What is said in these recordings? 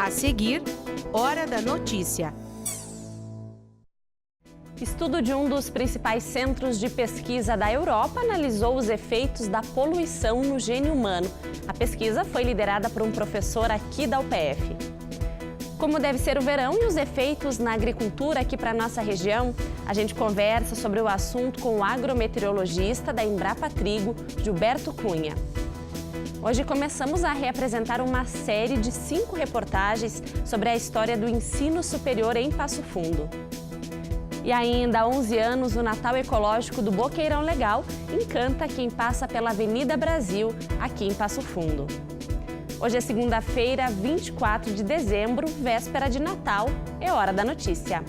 A seguir, Hora da Notícia. Estudo de um dos principais centros de pesquisa da Europa analisou os efeitos da poluição no gene humano. A pesquisa foi liderada por um professor aqui da UPF. Como deve ser o verão e os efeitos na agricultura aqui para a nossa região, a gente conversa sobre o assunto com o agrometeorologista da Embrapa Trigo, Gilberto Cunha. Hoje começamos a reapresentar uma série de 5 reportagens sobre a história do ensino superior em Passo Fundo. E ainda há 11 anos, o Natal Ecológico do Boqueirão Legal encanta quem passa pela Avenida Brasil, aqui em Passo Fundo. Hoje é segunda-feira, 24 de dezembro, véspera de Natal, é hora da notícia.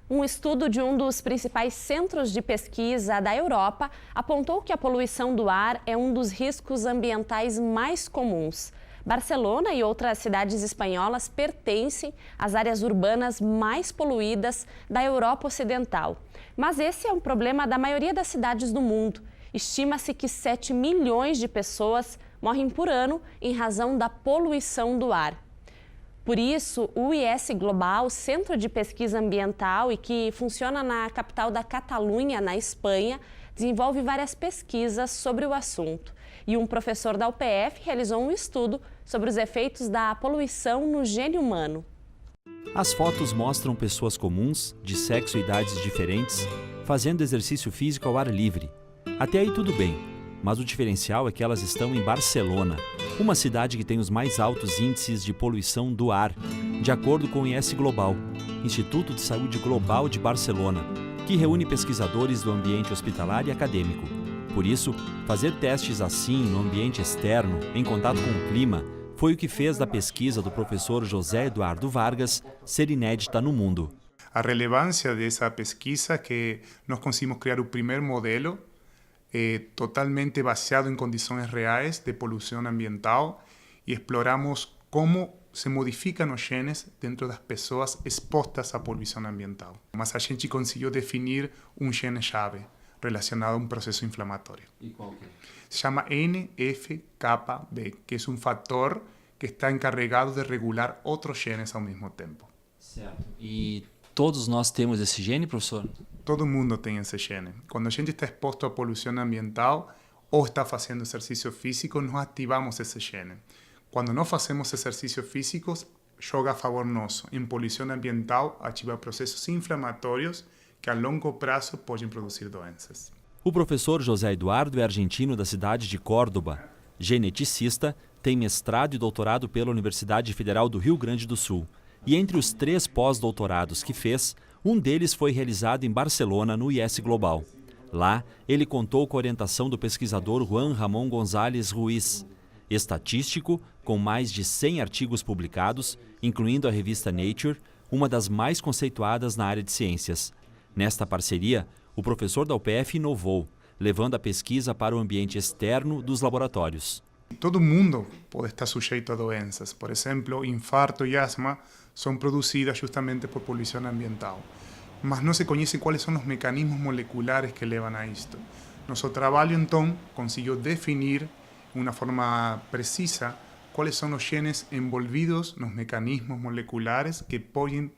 Um estudo de um dos principais centros de pesquisa da Europa apontou que a poluição do ar é um dos riscos ambientais mais comuns. Barcelona e outras cidades espanholas pertencem às áreas urbanas mais poluídas da Europa Ocidental. Mas esse é um problema da maioria das cidades do mundo. Estima-se que 7 milhões de pessoas morrem por ano em razão da poluição do ar. Por isso, o IS Global, Centro de Pesquisa Ambiental e que funciona na capital da Catalunha, na Espanha, desenvolve várias pesquisas sobre o assunto. E um professor da UPF realizou um estudo sobre os efeitos da poluição no gene humano. As fotos mostram pessoas comuns, de sexo e idades diferentes, fazendo exercício físico ao ar livre. Até aí tudo bem, mas o diferencial é que elas estão em Barcelona, uma cidade que tem os mais altos índices de poluição do ar, de acordo com o IS Global, Instituto de Saúde Global de Barcelona, que reúne pesquisadores do ambiente hospitalar e acadêmico. Por isso, fazer testes assim no ambiente externo, em contato com o clima, foi o que fez da pesquisa do professor José Eduardo Vargas ser inédita no mundo. A relevância dessa pesquisa é que nós conseguimos criar o primeiro modelo totalmente baseado em condições reais de poluição ambiental e exploramos como se modificam os genes dentro das pessoas expostas à poluição ambiental. Mas a gente conseguiu definir um gene-chave relacionado a um processo inflamatório. E qual que é? Se chama NF-κB, que é um fator que está encarregado de regular outros genes ao mesmo tempo. Certo. E todos nós temos esse gene, professor? Todo mundo tem esse gene. Quando a gente está exposto à poluição ambiental ou está fazendo exercício físico, nós ativamos esse gene. Quando não fazemos exercícios físicos, joga a favor nosso. Em poluição ambiental, ativa processos inflamatórios que a longo prazo podem produzir doenças. O professor José Eduardo é argentino da cidade de Córdoba. Geneticista, tem mestrado e doutorado pela Universidade Federal do Rio Grande do Sul. E entre os 3 pós-doutorados que fez, um deles foi realizado em Barcelona, no IS Global. Lá, ele contou com a orientação do pesquisador Juan Ramón González Ruiz, estatístico com mais de 100 artigos publicados, incluindo a revista Nature, uma das mais conceituadas na área de ciências. Nesta parceria, o professor da UPF inovou, levando a pesquisa para o ambiente externo dos laboratórios. Todo mundo pode estar sujeito a doenças. Por exemplo, infarto e asma são produzidas justamente por poluição ambiental. Mas não se conhece quais são os mecanismos moleculares que levam a isto. Nosso trabalho, então, conseguiu definir de uma forma precisa quais são os genes envolvidos nos mecanismos moleculares que podem,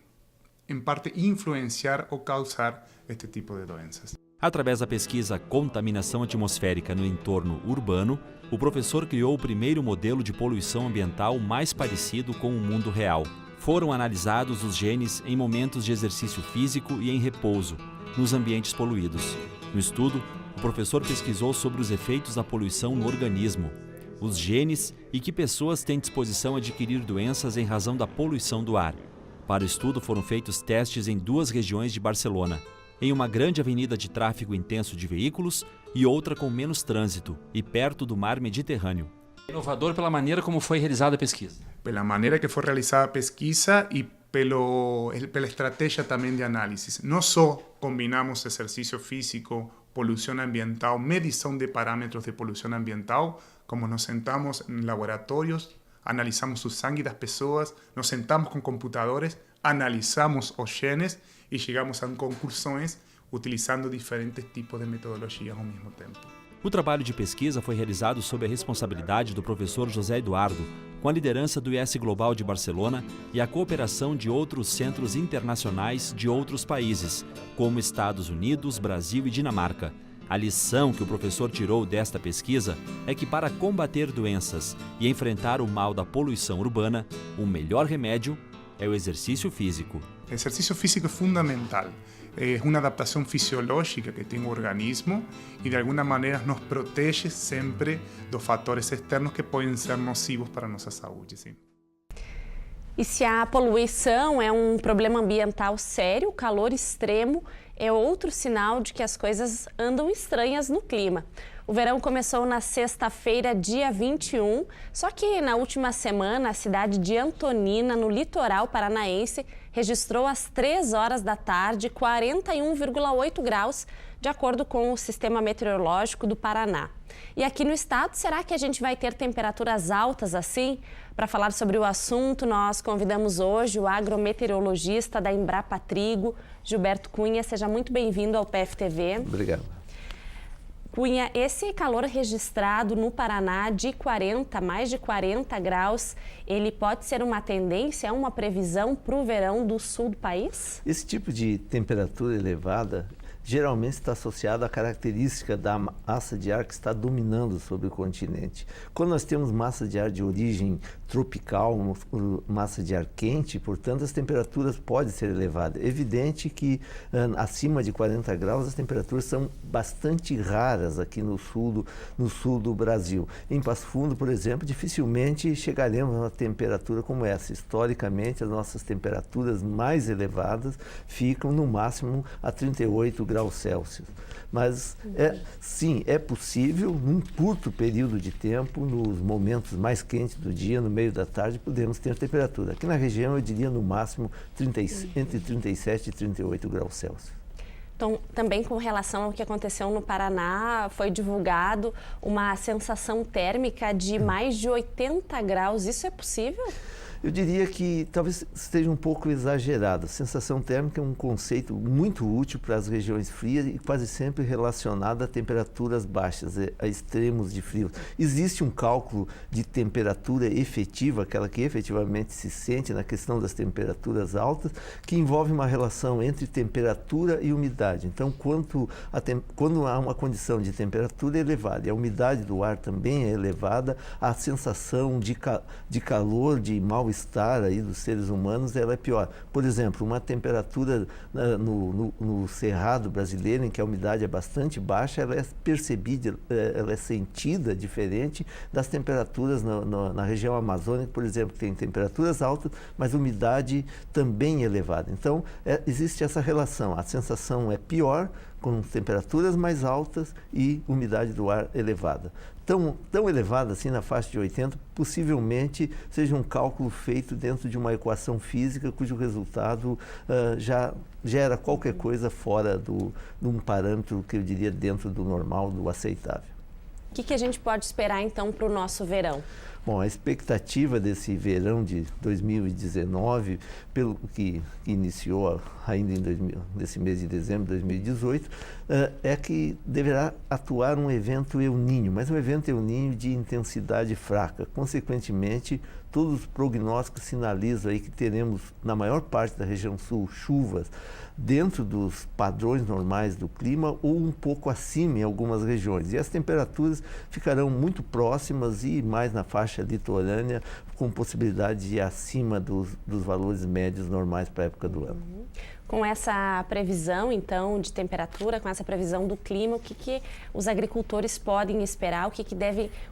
em parte, influenciar ou causar este tipo de doenças. Através da pesquisa Contaminação Atmosférica no Entorno Urbano, o professor criou o primeiro modelo de poluição ambiental mais parecido com o mundo real. Foram analisados os genes em momentos de exercício físico e em repouso, nos ambientes poluídos. No estudo, o professor pesquisou sobre os efeitos da poluição no organismo, os genes e que pessoas têm disposição a adquirir doenças em razão da poluição do ar. Para o estudo foram feitos testes em 2 regiões de Barcelona, em uma grande avenida de tráfego intenso de veículos e outra com menos trânsito e perto do mar Mediterrâneo. Inovador pela maneira como foi realizada a pesquisa. Pela maneira que foi realizada a pesquisa e pela estratégia também de análise. Não só combinamos exercício físico, poluição ambiental, medição de parâmetros de poluição ambiental, como nos sentamos em laboratórios, analisamos o sangue das pessoas, nos sentamos com computadores, analizamos os genes e chegamos a conclusões utilizando diferentes tipos de metodologias ao mesmo tempo. O trabalho de pesquisa foi realizado sob a responsabilidade do professor José Eduardo, com a liderança do IS Global de Barcelona e a cooperação de outros centros internacionais de outros países, como Estados Unidos, Brasil e Dinamarca. A lição que o professor tirou desta pesquisa é que para combater doenças e enfrentar o mal da poluição urbana, o melhor remédio é o exercício físico. O exercício físico é fundamental. É uma adaptação fisiológica que tem o organismo e de alguma maneira nos protege sempre dos fatores externos que podem ser nocivos para a nossa saúde. Sim. E se a poluição é um problema ambiental sério, o calor extremo é outro sinal de que as coisas andam estranhas no clima. O verão começou na sexta-feira, dia 21, só que na última semana a cidade de Antonina, no litoral paranaense, registrou às 3 horas da tarde 41,8 graus, de acordo com o Sistema Meteorológico do Paraná. E aqui no estado, será que a gente vai ter temperaturas altas assim? Para falar sobre o assunto, nós convidamos hoje o agrometeorologista da Embrapa Trigo, Gilberto Cunha. Seja muito bem-vindo ao PFTV. Obrigado. Cunha, esse calor registrado no Paraná de mais de 40 graus, ele pode ser uma tendência, uma previsão para o verão do sul do país? Esse tipo de temperatura elevada geralmente está associado à característica da massa de ar que está dominando sobre o continente. Quando nós temos massa de ar de origem tropical, massa de ar quente, portanto, as temperaturas podem ser elevadas. É evidente que acima de 40 graus as temperaturas são bastante raras aqui no sul do Brasil. Em Passo Fundo, por exemplo, dificilmente chegaremos a uma temperatura como essa. Historicamente, as nossas temperaturas mais elevadas ficam no máximo a 38 graus Celsius. Mas sim, é possível, num curto período de tempo, nos momentos mais quentes do dia, no meio da tarde, podemos ter temperatura. Aqui na região, eu diria no máximo entre 37 e 38 graus Celsius. Então, também com relação ao que aconteceu no Paraná, foi divulgado uma sensação térmica de mais de 80 graus. Isso é possível? Eu diria que talvez esteja um pouco exagerado. A sensação térmica é um conceito muito útil para as regiões frias e quase sempre relacionado a temperaturas baixas, a extremos de frio. Existe um cálculo de temperatura efetiva, aquela que efetivamente se sente na questão das temperaturas altas, que envolve uma relação entre temperatura e umidade. Então, quando há uma condição de temperatura elevada e a umidade do ar também é elevada, a sensação de calor, de mal-estar aí dos seres humanos, ela é pior. Por exemplo, uma temperatura no cerrado brasileiro, em que a umidade é bastante baixa, ela é percebida, ela é sentida diferente das temperaturas na região amazônica, por exemplo, que tem temperaturas altas, mas umidade também elevada. Então, existe essa relação. A sensação é pior com temperaturas mais altas e umidade do ar elevada. Tão elevada assim na faixa de 80, possivelmente seja um cálculo feito dentro de uma equação física cujo resultado já gera qualquer coisa fora de um parâmetro que eu diria dentro do normal, do aceitável. O que a gente pode esperar então para o nosso verão? Bom, a expectativa desse verão de 2019, pelo que iniciou ainda nesse mês de dezembro de 2018, é que deverá atuar um evento El Niño, mas um evento El Niño de intensidade fraca. Consequentemente, todos os prognósticos sinalizam aí que teremos, na maior parte da região sul, chuvas dentro dos padrões normais do clima ou um pouco acima em algumas regiões. E as temperaturas ficarão muito próximas e mais na faixa litorânea, com possibilidade de ir acima dos valores médios normais para a época do ano. Com essa previsão, então, de temperatura, com essa previsão do clima, o que os agricultores podem esperar,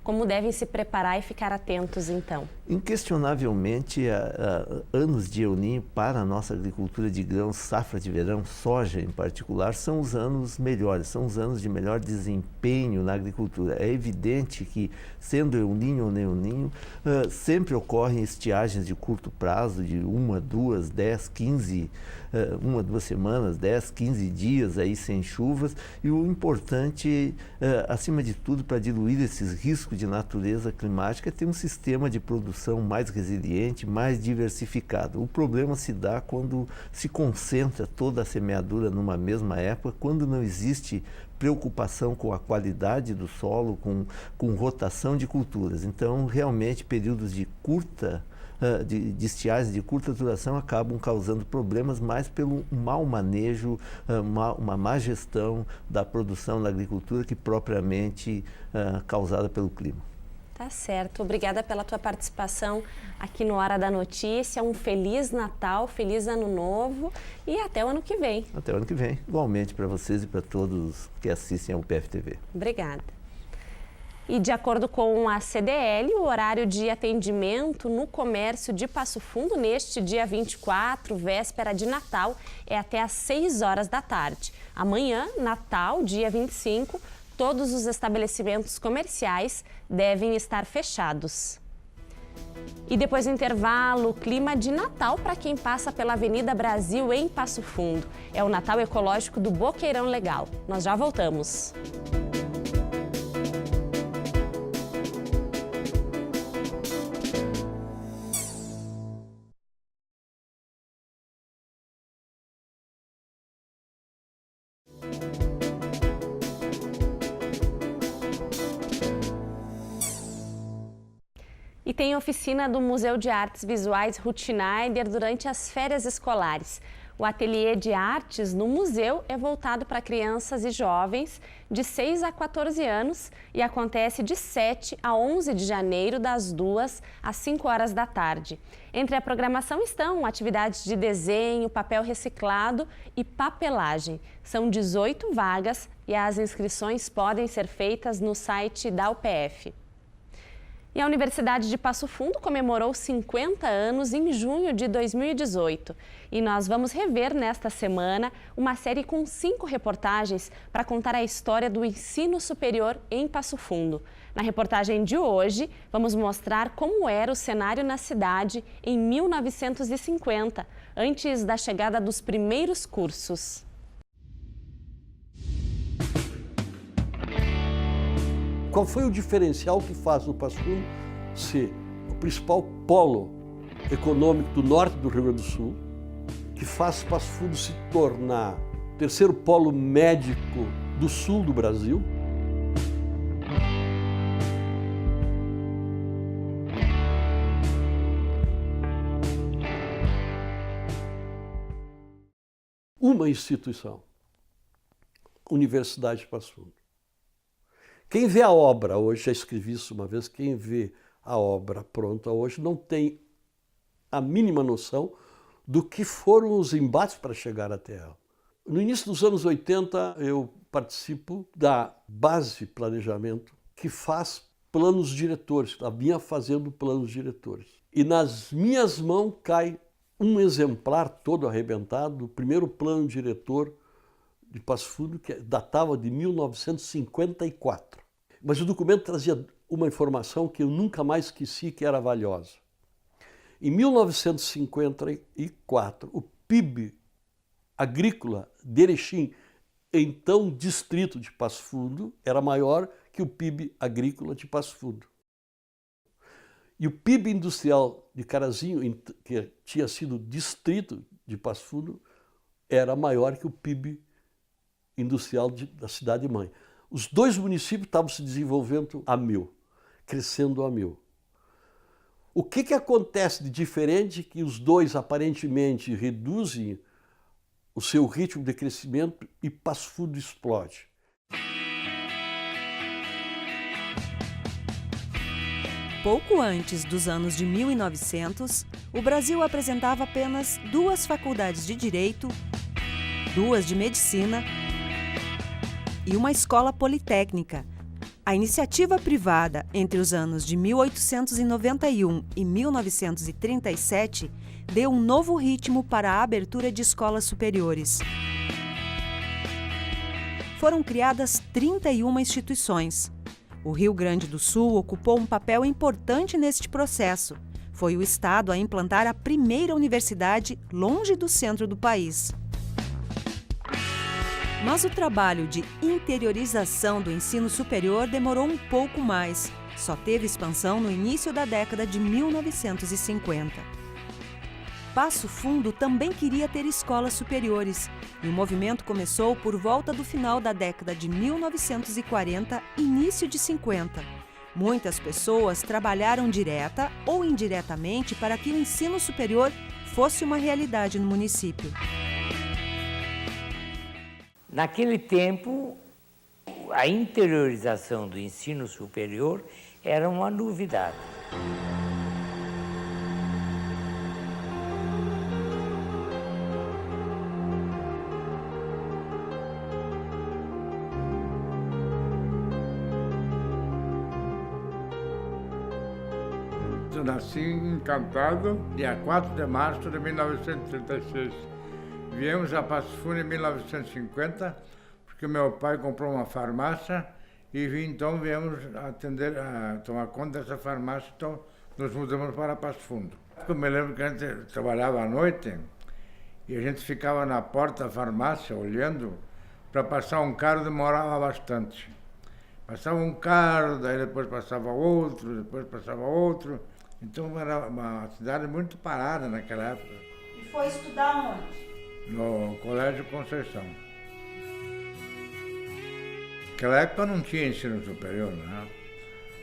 como devem se preparar e ficar atentos, então? Inquestionavelmente, anos de El Niño para a nossa agricultura de grãos, safra de verão, soja em particular, são os anos melhores, são os anos de melhor desempenho na agricultura. É evidente que, sendo El Niño ou não El Niño, sempre ocorrem estiagens de curto prazo, de 1, 2, 10, 15 1, 2 semanas, 10, 15 dias aí sem chuvas, e o importante, acima de tudo, para diluir esses riscos de natureza climática, é ter um sistema de produção mais resiliente, mais diversificado. O problema se dá quando se concentra toda a semeadura numa mesma época, quando não existe preocupação com a qualidade do solo, com rotação de culturas. Então, realmente, períodos de estiagem de curta duração acabam causando problemas mais pelo mau manejo, uma má gestão da produção da agricultura que propriamente causada pelo clima. Tá certo. Obrigada pela tua participação aqui no Hora da Notícia. Um Feliz Natal, Feliz Ano Novo e até o ano que vem. Até o ano que vem. Igualmente para vocês e para todos que assistem ao PFTV. Obrigada. E de acordo com a CDL, o horário de atendimento no comércio de Passo Fundo neste dia 24, véspera de Natal, é até às 6 horas da tarde. Amanhã, Natal, dia 25, todos os estabelecimentos comerciais devem estar fechados. E depois do intervalo, clima de Natal para quem passa pela Avenida Brasil em Passo Fundo. É o Natal ecológico do Boqueirão Legal. Nós já voltamos. E tem oficina do Museu de Artes Visuais Ruth Schneider durante as férias escolares. O ateliê de artes no museu é voltado para crianças e jovens de 6 a 14 anos e acontece de 7 a 11 de janeiro, das 2 às 5 horas da tarde. Entre a programação estão atividades de desenho, papel reciclado e papelagem. São 18 vagas e as inscrições podem ser feitas no site da UPF. E a Universidade de Passo Fundo comemorou 50 anos em junho de 2018. E nós vamos rever nesta semana uma série com 5 reportagens para contar a história do ensino superior em Passo Fundo. Na reportagem de hoje, vamos mostrar como era o cenário na cidade em 1950, antes da chegada dos primeiros cursos. Qual foi o diferencial que faz o Passo Fundo ser o principal polo econômico do norte do Rio Grande do Sul, que faz Passo Fundo se tornar o terceiro polo médico do sul do Brasil? Uma instituição, Universidade de Passo Fundo. Quem vê a obra hoje, já escrevi isso uma vez, quem vê a obra pronta hoje não tem a mínima noção do que foram os embates para chegar até ela. No início dos anos 80, eu participo da base planejamento que faz planos diretores, vinha fazendo planos diretores. E nas minhas mãos cai um exemplar todo arrebentado do primeiro plano diretor de Passo Fundo, que datava de 1954. Mas o documento trazia uma informação que eu nunca mais esqueci, que era valiosa. Em 1954, o PIB agrícola de Erechim, então distrito de Passo Fundo, era maior que o PIB agrícola de Passo Fundo. E o PIB industrial de Carazinho, que tinha sido distrito de Passo Fundo, era maior que o PIB industrial da cidade-mãe. Os dois municípios estavam se desenvolvendo a mil, crescendo a mil. O que acontece de diferente que os dois aparentemente reduzem o seu ritmo de crescimento e Passo Fundo explode? Pouco antes dos anos de 1900, o Brasil apresentava apenas 2 faculdades de Direito, 2 de Medicina e uma escola politécnica. A iniciativa privada entre os anos de 1891 e 1937 deu um novo ritmo para a abertura de escolas superiores. Foram criadas 31 instituições. O Rio Grande do Sul ocupou um papel importante neste processo. Foi o estado a implantar a primeira universidade longe do centro do país. Mas o trabalho de interiorização do ensino superior demorou um pouco mais. Só teve expansão no início da década de 1950. Passo Fundo também queria ter escolas superiores, e o movimento começou por volta do final da década de 1940, início de 50. Muitas pessoas trabalharam direta ou indiretamente para que o ensino superior fosse uma realidade no município. Naquele tempo, a interiorização do ensino superior era uma novidade. Eu nasci em Encantado, dia 4 de março de 1936. Viemos a Passo Fundo em 1950, porque meu pai comprou uma farmácia e então viemos atender, a tomar conta dessa farmácia, então nos mudamos para Passo Fundo. Eu me lembro que a gente trabalhava à noite e a gente ficava na porta da farmácia olhando para passar um carro, demorava bastante. Passava um carro, daí depois passava outro, depois passava outro. Então era uma cidade muito parada naquela época. E foi estudar onde? No Colégio Conceição. Naquela época não tinha ensino superior, né?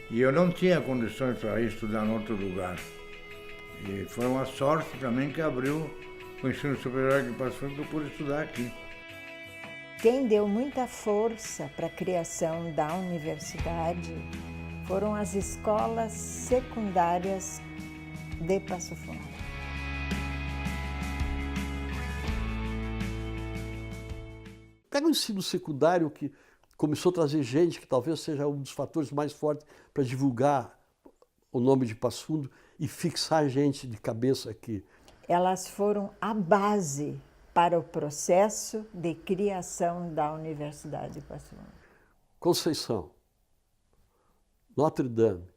E eu não tinha condições para ir estudar em outro lugar. E foi uma sorte também que abriu o ensino superior aqui em Passo Fundo, que eu pude estudar aqui. Quem deu muita força para a criação da universidade foram as escolas secundárias de Passo Fundo. Pega o ensino secundário que começou a trazer gente, que talvez seja um dos fatores mais fortes para divulgar o nome de Passo Fundo e fixar gente de cabeça aqui. Elas foram a base para o processo de criação da Universidade de Passo Fundo. Conceição, Notre Dame,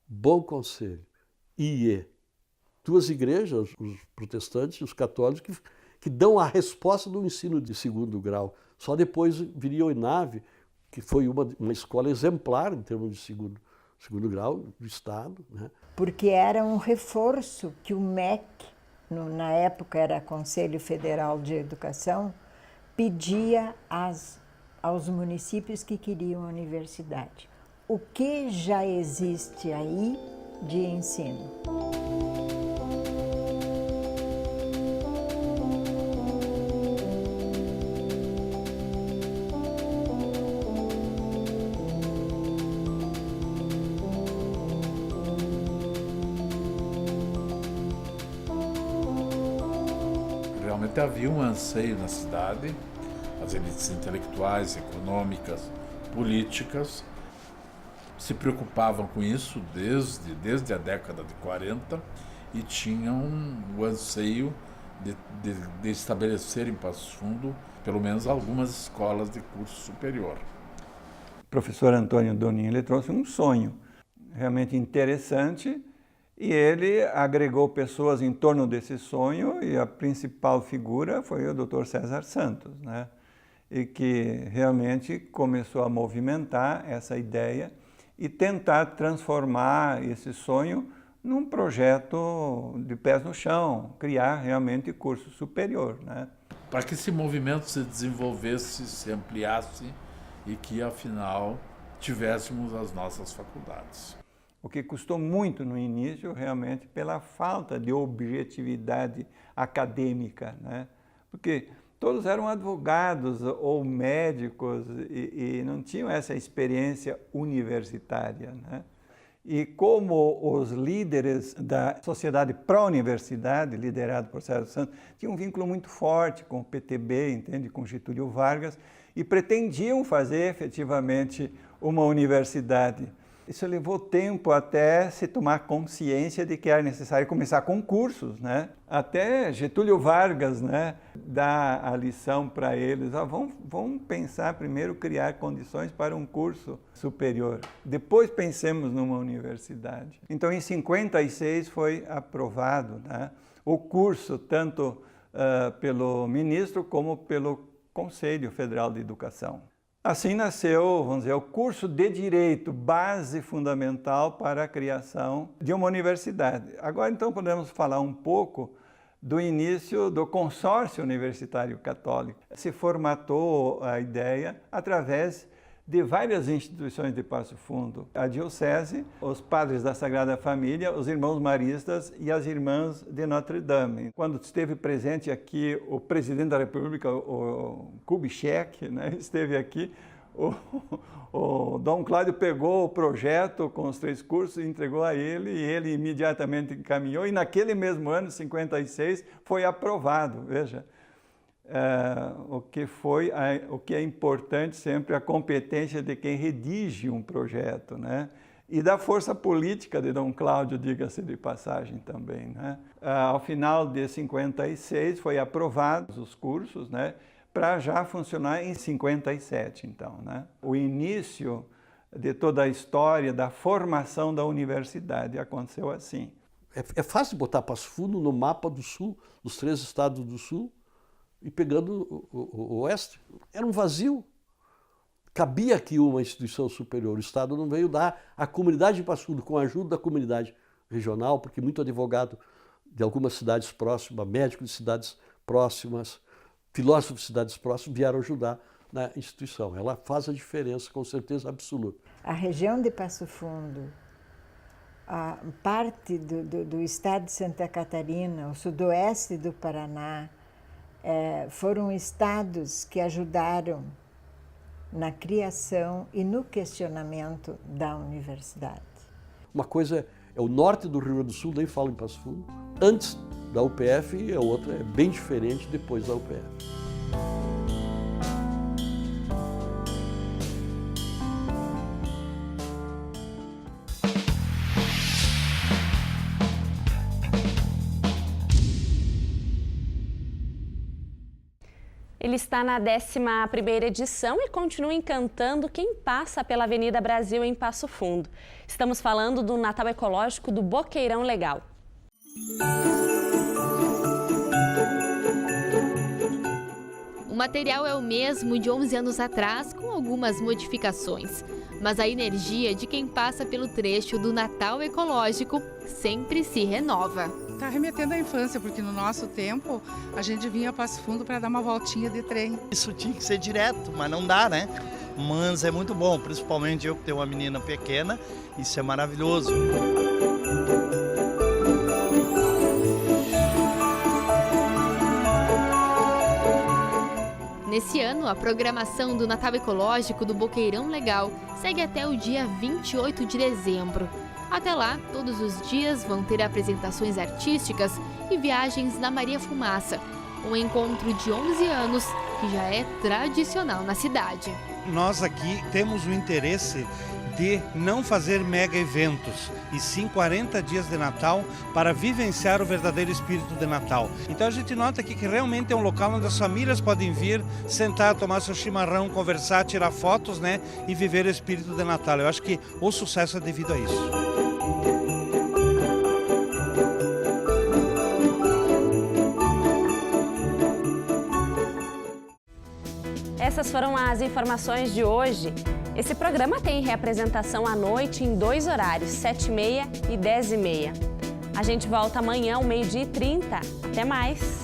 Bom Conselho, IE, duas igrejas, os protestantes e os católicos, que dão a resposta do ensino de segundo grau. Só depois viria o INAVE, que foi uma escola exemplar em termos de segundo grau do Estado, né? Porque era um reforço que o MEC, na época era Conselho Federal de Educação, pedia aos municípios que queriam a universidade. O que já existe aí de ensino? Realmente havia um anseio na cidade, as elites intelectuais, econômicas, políticas, se preocupavam com isso desde a década de 40 e tinham o anseio de estabelecer em Passo Fundo pelo menos algumas escolas de curso superior. O professor Antônio Donin, ele trouxe um sonho realmente interessante e ele agregou pessoas em torno desse sonho e a principal figura foi o Dr. César Santos, né? E que realmente começou a movimentar essa ideia e tentar transformar esse sonho num projeto de pés no chão, criar realmente curso superior, né? Para que esse movimento se desenvolvesse, se ampliasse e que, afinal, tivéssemos as nossas faculdades. O que custou muito no início, realmente, pela falta de objetividade acadêmica, né? Porque todos eram advogados ou médicos e não tinham essa experiência universitária, né? E como os líderes da sociedade pró-universidade, liderado por César Santos, tinham um vínculo muito forte com o PTB, entende, com Getúlio Vargas, e pretendiam fazer efetivamente uma universidade. Isso levou tempo até se tomar consciência de que era necessário começar com cursos, né? Até Getúlio Vargas, né, dá a lição para eles, vamos pensar primeiro criar condições para um curso superior, depois pensemos numa universidade. Então, em 56 foi aprovado, né, o curso, tanto pelo ministro como pelo Conselho Federal de Educação. Assim nasceu, vamos dizer, o curso de Direito, base fundamental para a criação de uma universidade. Agora, então, podemos falar um pouco do início do Consórcio Universitário Católico. Se formatou a ideia através de várias instituições de Passo Fundo. A Diocese, os Padres da Sagrada Família, os Irmãos Maristas e as Irmãs de Notre Dame. Quando esteve presente aqui o Presidente da República, o Kubitschek, né, esteve aqui, o Dom Cláudio pegou o projeto com os 3 cursos e entregou a ele, e ele imediatamente encaminhou, e naquele mesmo ano, 56, foi aprovado, veja. O que é importante sempre, a competência de quem redige um projeto, né? E da força política de Dom Cláudio, diga-se de passagem também, né? Ao final de 56 foi aprovados os cursos, né? Para já funcionar em 57, então, né? O início de toda a história da formação da universidade aconteceu assim. É fácil botar Passo Fundo no mapa do Sul, dos 3 estados do Sul, e pegando o Oeste. Era um vazio. Cabia aqui uma instituição superior. O Estado não veio dar. A comunidade de Passo Fundo, com a ajuda da comunidade regional, porque muito advogado de algumas cidades próximas, médicos de cidades próximas, filósofos de cidades próximas, vieram ajudar na instituição. Ela faz a diferença, com certeza absoluta. A região de Passo Fundo, a parte do estado de Santa Catarina, o sudoeste do Paraná, foram estados que ajudaram na criação e no questionamento da universidade. Uma coisa é o norte do Rio Grande do Sul, nem falo em Passo Fundo, antes da UPF, e a outra é bem diferente depois da UPF. Ele está na 11ª edição e continua encantando quem passa pela Avenida Brasil em Passo Fundo. Estamos falando do Natal Ecológico do Boqueirão Legal. O material é o mesmo de 11 anos atrás, com algumas modificações. Mas a energia de quem passa pelo trecho do Natal Ecológico sempre se renova. Está remetendo à infância, porque no nosso tempo a gente vinha a Passo Fundo para dar uma voltinha de trem. Isso tinha que ser direto, mas não dá, né? Mas é muito bom, principalmente eu que tenho uma menina pequena, isso é maravilhoso. Nesse ano, a programação do Natal Ecológico do Boqueirão Legal segue até o dia 28 de dezembro. Até lá, todos os dias vão ter apresentações artísticas e viagens na Maria Fumaça, um encontro de 11 anos que já é tradicional na cidade. Nós aqui temos o interesse de não fazer mega eventos, e sim 40 dias de Natal para vivenciar o verdadeiro espírito de Natal. Então a gente nota aqui que realmente é um local onde as famílias podem vir, sentar, tomar seu chimarrão, conversar, tirar fotos, né, e viver o espírito de Natal. Eu acho que o sucesso é devido a isso. Essas foram as informações de hoje. Esse programa tem reapresentação à noite em 2 horários, 7h30 e 10h30. A gente volta amanhã, ao 12h30. Até mais!